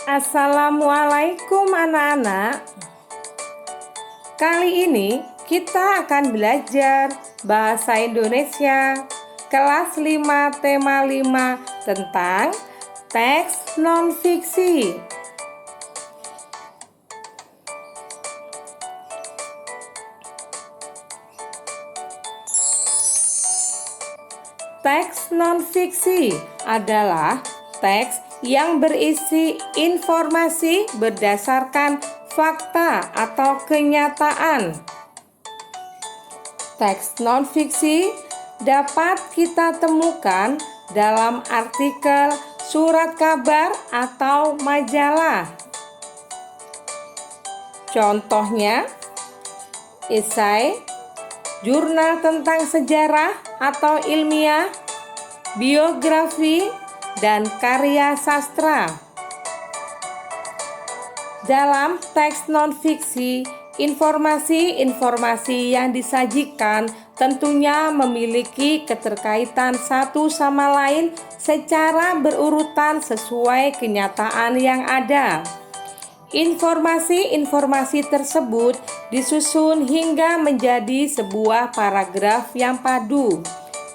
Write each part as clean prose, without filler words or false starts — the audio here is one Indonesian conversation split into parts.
Assalamualaikum anak-anak. Kali ini kita akan belajar bahasa Indonesia kelas 5 tema 5 tentang teks non-fiksi. Teks non-fiksi adalah teks yang berisi informasi berdasarkan fakta atau kenyataan. Teks non-fiksi dapat kita temukan dalam artikel, surat kabar, atau majalah. Contohnya, esai, jurnal tentang sejarah atau ilmiah, biografi, dan karya sastra. Dalam teks non-fiksi, informasi-informasi yang disajikan tentunya memiliki keterkaitan satu sama lain secara berurutan sesuai kenyataan yang ada. Informasi-informasi tersebut disusun hingga menjadi sebuah paragraf yang padu.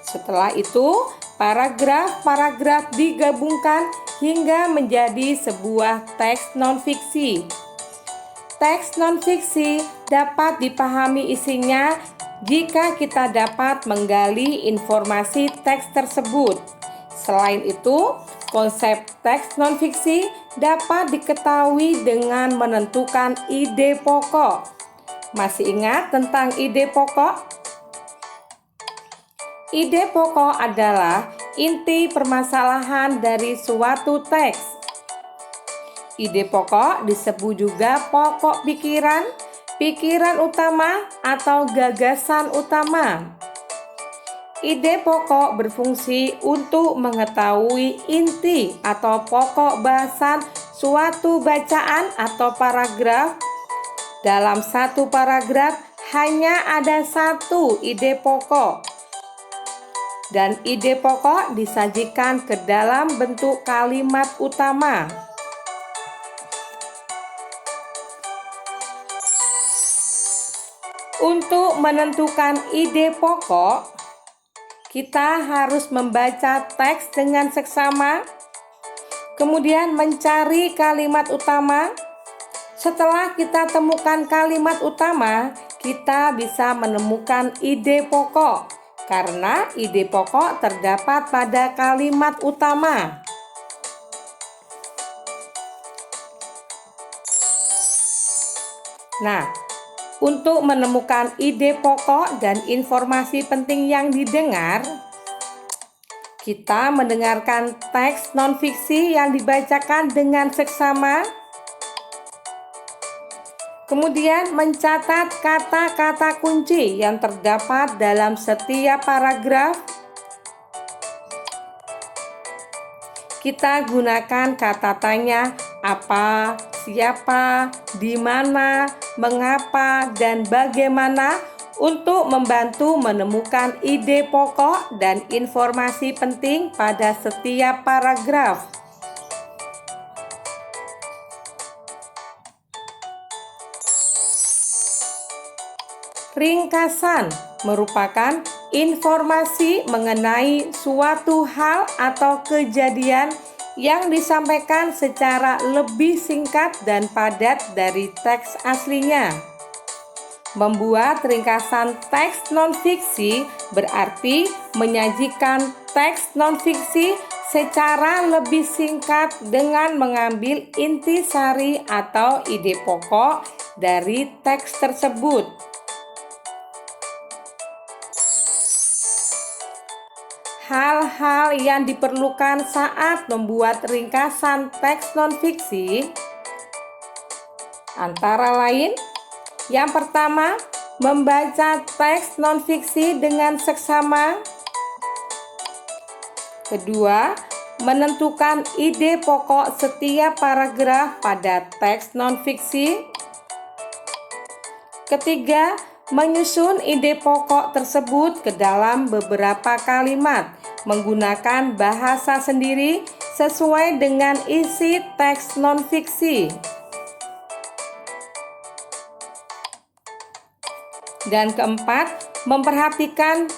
Setelah itu, paragraf-paragraf digabungkan hingga menjadi sebuah teks non-fiksi. Teks non-fiksi dapat dipahami isinya jika kita dapat menggali informasi teks tersebut. Selain itu, konsep teks non-fiksi dapat diketahui dengan menentukan ide pokok. Masih ingat tentang ide pokok? Ide pokok adalah inti permasalahan dari suatu teks. Ide pokok disebut juga pokok pikiran, pikiran utama, atau gagasan utama. Ide pokok berfungsi untuk mengetahui inti atau pokok bahasan suatu bacaan atau paragraf. Dalam satu paragraf hanya ada satu ide pokok. Dan ide pokok disajikan ke dalam bentuk kalimat utama. Untuk menentukan ide pokok, kita harus membaca teks dengan seksama, kemudian mencari kalimat utama. Setelah kita temukan kalimat utama, kita bisa menemukan ide pokok. Karena ide pokok terdapat pada kalimat utama. Nah, untuk menemukan ide pokok dan informasi penting yang didengar, kita mendengarkan teks non-fiksi yang dibacakan dengan seksama. Kemudian mencatat kata-kata kunci yang terdapat dalam setiap paragraf. Kita gunakan kata tanya apa, siapa, di mana, mengapa, dan bagaimana untuk membantu menemukan ide pokok dan informasi penting pada setiap paragraf. Ringkasan merupakan informasi mengenai suatu hal atau kejadian yang disampaikan secara lebih singkat dan padat dari teks aslinya. Membuat ringkasan teks non-fiksi berarti menyajikan teks non-fiksi secara lebih singkat dengan mengambil intisari atau ide pokok dari teks tersebut. Hal-hal yang diperlukan saat membuat ringkasan teks non-fiksi antara lain, yang pertama, membaca teks non-fiksi dengan seksama. Kedua, menentukan ide pokok setiap paragraf pada teks non-fiksi. Ketiga, menyusun ide pokok tersebut ke dalam beberapa kalimat menggunakan bahasa sendiri sesuai dengan isi teks non-fiksi. Dan keempat, memperhatikan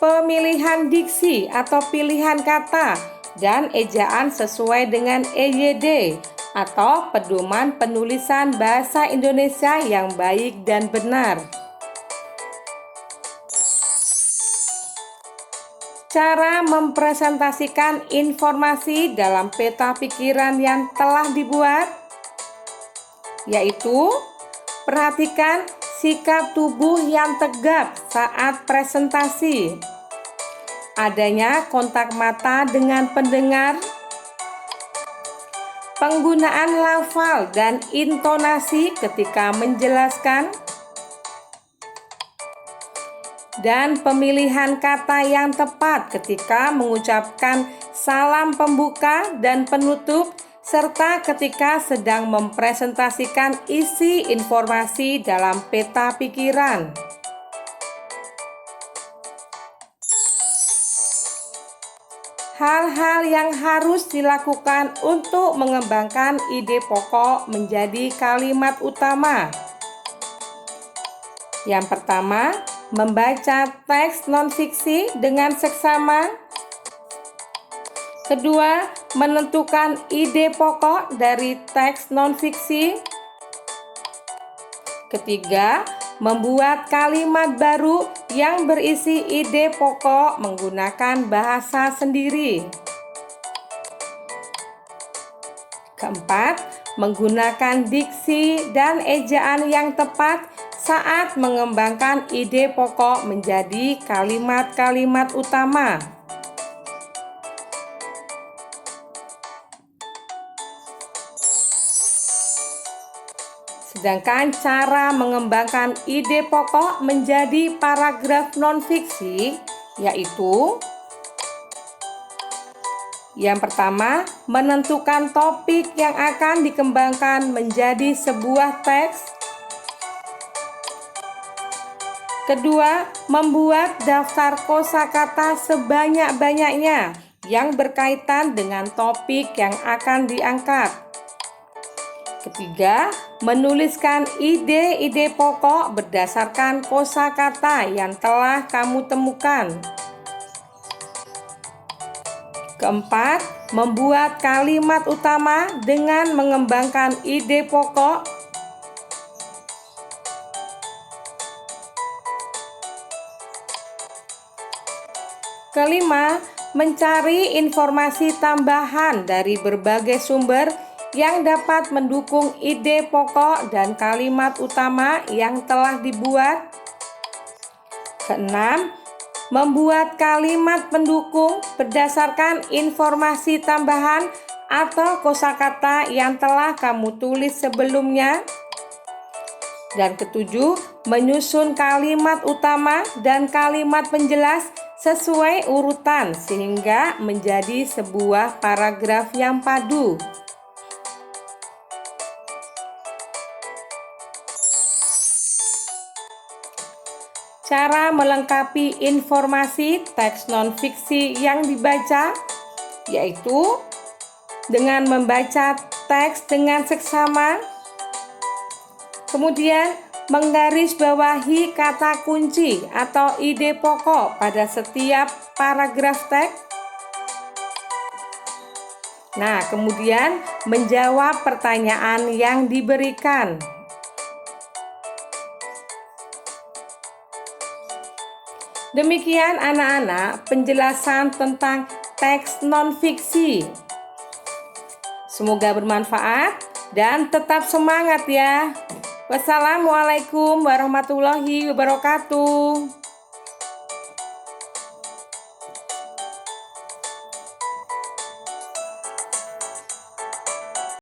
pemilihan diksi atau pilihan kata dan ejaan sesuai dengan EYD atau pedoman penulisan bahasa Indonesia yang baik dan benar. Cara mempresentasikan informasi dalam peta pikiran yang telah dibuat, yaitu perhatikan sikap tubuh yang tegap saat presentasi, adanya kontak mata dengan pendengar, penggunaan lafal dan intonasi ketika menjelaskan, dan pemilihan kata yang tepat ketika mengucapkan salam pembuka dan penutup, serta ketika sedang mempresentasikan isi informasi dalam peta pikiran. Hal-hal yang harus dilakukan untuk mengembangkan ide pokok menjadi kalimat utama. Yang pertama, membaca teks non-fiksi dengan seksama. Kedua, menentukan ide pokok dari teks non-fiksi. Ketiga, membuat kalimat baru yang berisi ide pokok menggunakan bahasa sendiri. Keempat, menggunakan diksi dan ejaan yang tepat saat mengembangkan ide pokok menjadi kalimat-kalimat utama. Sedangkan cara mengembangkan ide pokok menjadi paragraf non-fiksi, yaitu yang pertama, menentukan topik yang akan dikembangkan menjadi sebuah teks. Kedua, membuat daftar kosakata sebanyak-banyaknya yang berkaitan dengan topik yang akan diangkat. Ketiga, menuliskan ide-ide pokok berdasarkan kosakata yang telah kamu temukan. Keempat, membuat kalimat utama dengan mengembangkan ide pokok. Kelima, mencari informasi tambahan dari berbagai sumber yang dapat mendukung ide pokok dan kalimat utama yang telah dibuat. Keenam, membuat kalimat pendukung berdasarkan informasi tambahan atau kosakata yang telah kamu tulis sebelumnya. Dan ketujuh, menyusun kalimat utama dan kalimat penjelas sesuai urutan sehingga menjadi sebuah paragraf yang padu. Cara melengkapi informasi teks non-fiksi yang dibaca, yaitu dengan membaca teks dengan seksama, kemudian menggarisbawahi kata kunci atau ide pokok pada setiap paragraf teks. Nah, kemudian menjawab pertanyaan yang diberikan. Demikian anak-anak penjelasan tentang teks non-fiksi. Semoga bermanfaat dan tetap semangat ya. Wassalamualaikum warahmatullahi wabarakatuh.